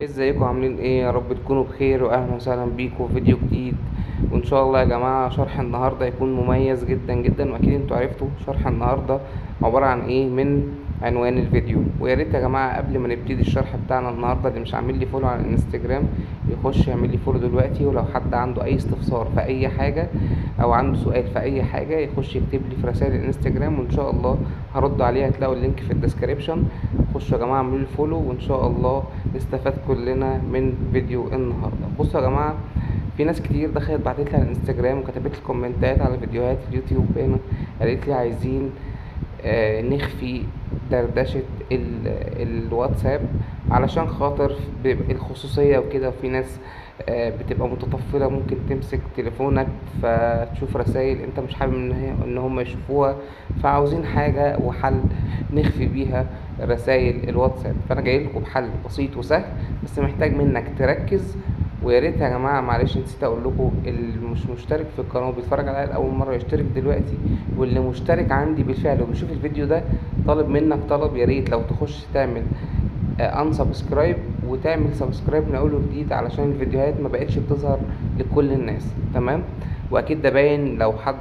ازيكم عاملين ايه؟ يا رب تكونوا بخير واهلا وسهلا بيكم في فيديو جديد. وان شاء الله يا جماعه شرح النهارده يكون مميز جدا جدا، واكيد انتوا عرفتوا شرح النهارده عباره عن ايه من عنوان الفيديو. ويا ريت يا جماعه قبل ما نبتدي الشرح بتاعنا النهارده اللي مش عامل لي فولو على الانستجرام يخش يعمل لي فولو دلوقتي، ولو حد عنده اي استفسار في اي حاجه او عنده سؤال في اي حاجه يخش يكتب لي في رسائل الانستجرام وان شاء الله هرد عليه. هتلاقوا اللينك في الديسكريبشن. خشوا يا جماعه اعملوا لي فولو وان شاء الله نستفاد كلنا من فيديو النهارده. بصوا يا جماعه، في ناس كتير دخلت بعتت لي على الانستجرام وكتبت لي كومنتات على فيديوهات اليوتيوب هنا، قالت لي عايزين نخفي دردشة الواتساب علشان خاطر بيبقى الخصوصية وكده. وفي ناس بتبقى متطفلة ممكن تمسك تليفونك فتشوف رسائل انت مش حابب ان هم يشوفوها، فعاوزين حاجة وحل نخفي بيها رسائل الواتساب. فانا جاي لكم بحل بسيط وسهل، بس محتاج منك تركز. ويا ريت يا جماعه معلش نسيت اقول لكم، اللي مش مشترك في القناه وبيتفرج عليا لاول مره يشترك دلوقتي، واللي مشترك عندي بالفعل وبيشوف الفيديو ده طالب منك طلب، يا ريت لو تخش تعمل ان سبسكرايب وتعمل سبسكرايب من اول وجديد علشان الفيديوهات ما بقتش بتظهر لكل الناس. تمام؟ واكيد ده باين لو حد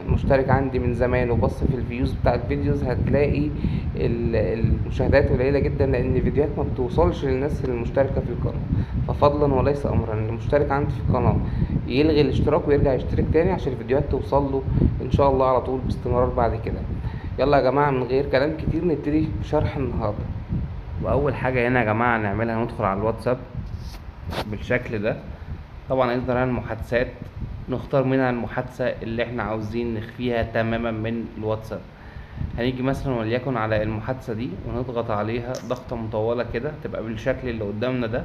مشترك عندي من زمان وبص في الفيوز بتاع الفيديوز هتلاقي المشاهدات قليله جدا، لان الفيديوهات ما بتوصلش للناس المشتركه في القناه. ففضلا وليس امرا اللي مشترك عندي في القناه يلغي الاشتراك ويرجع يشترك تاني عشان الفيديوهات توصل له ان شاء الله على طول باستمرار بعد كده. يلا يا جماعه من غير كلام كتير نبتدي بشرح النهارده. واول حاجه هنا يا جماعه نعملها ندخل على الواتساب بالشكل ده. طبعا يظهر لنا المحادثات، نختار منها المحادثة اللي احنا عاوزين نخفيها تماما من الواتساب. هنيجي مثلا وليكن على المحادثة دي ونضغط عليها ضغطة مطولة كده تبقى بالشكل اللي قدامنا ده.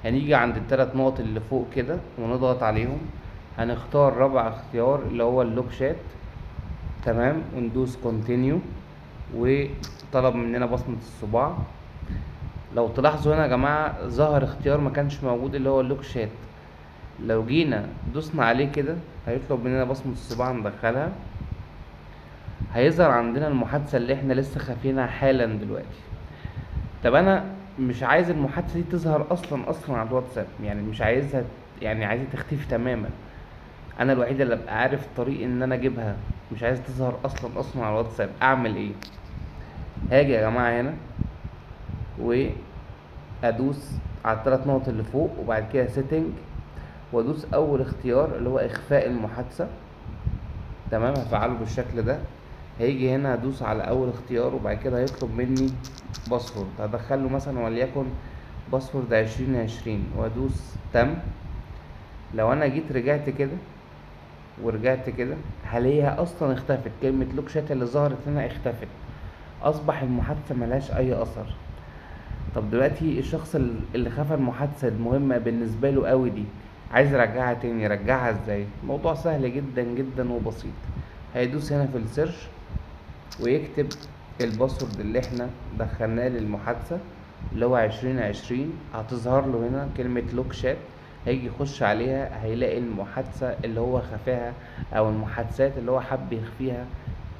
هنيجي عند الثلاث نقط اللي فوق كده ونضغط عليهم. هنختار رابع اختيار اللي هو اللوك شات. تمام، وندوس كونتينيو وطلب مننا بصمة الصباع. لو تلاحظوا هنا يا جماعة ظهر اختيار ما كانش موجود اللي هو اللوك شات. لو جينا دوسنا عليه كده هيطلب مننا بصمة الصباع ندخلها. هيظهر عندنا المحادثة اللي احنا لسه خافينها حالا دلوقتي. طب انا مش عايز المحادثة دي تظهر اصلا على الواتساب، يعني مش عايزها، يعني عايزها تختفي تماما. انا الوحيد اللي ابقى عارف الطريق ان انا اجيبها، مش عايز تظهر اصلا على الواتساب. اعمل ايه؟ هاجي يا جماعة هنا وادوس على الثلاث نقط اللي فوق وبعد كده سيتنج، وادوس اول اختيار اللي هو اخفاء المحادثة. تمام، هفعله بالشكل ده. هيجي هنا هدوس على اول اختيار وبعد كده هيطلب مني باسورد، هدخله مثلا وليكن باسورد 2020 وادوس تم. لو انا جيت رجعت كده ورجعت كده هلاقيها اصلا اختفت، كلمة لوك شات اللي ظهرت هنا اختفت، اصبح المحادثة ملهاش اي اثر. طب دلوقتي الشخص اللي خفى المحادثة المهمة بالنسبة له قوي دي عايز يرجعها تاني، يرجعها ازاي؟ الموضوع سهل جدا جدا وبسيط. هيدوس هنا في السيرش ويكتب الباسورد اللي احنا دخلناه للمحادثة اللي هو 2020. هتظهر له هنا كلمة لوك شات، هيجي يخش عليها هيلاقي المحادثة اللي هو خفاها او المحادثات اللي هو حب يخفيها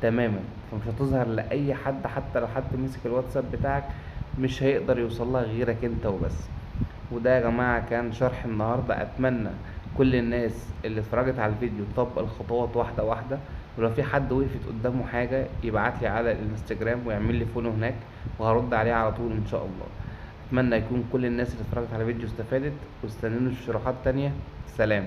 تماما، فمش هتظهر لأي حد. حتى لو حد مسك الواتساب بتاعك مش هيقدر يوصلها غيرك انت وبس. وده يا جماعة كان شرح النهاردة. اتمنى كل الناس اللي اتفرجت على الفيديو تطبق الخطوات واحدة واحدة، ولو في حد وقفت قدامه حاجة يبعتلي على الانستجرام ويعمل لي فولو هناك وهرد عليه على طول ان شاء الله. اتمنى يكون كل الناس اللي اتفرجت على الفيديو استفادت، واستنوني في شروحات تانية. سلام.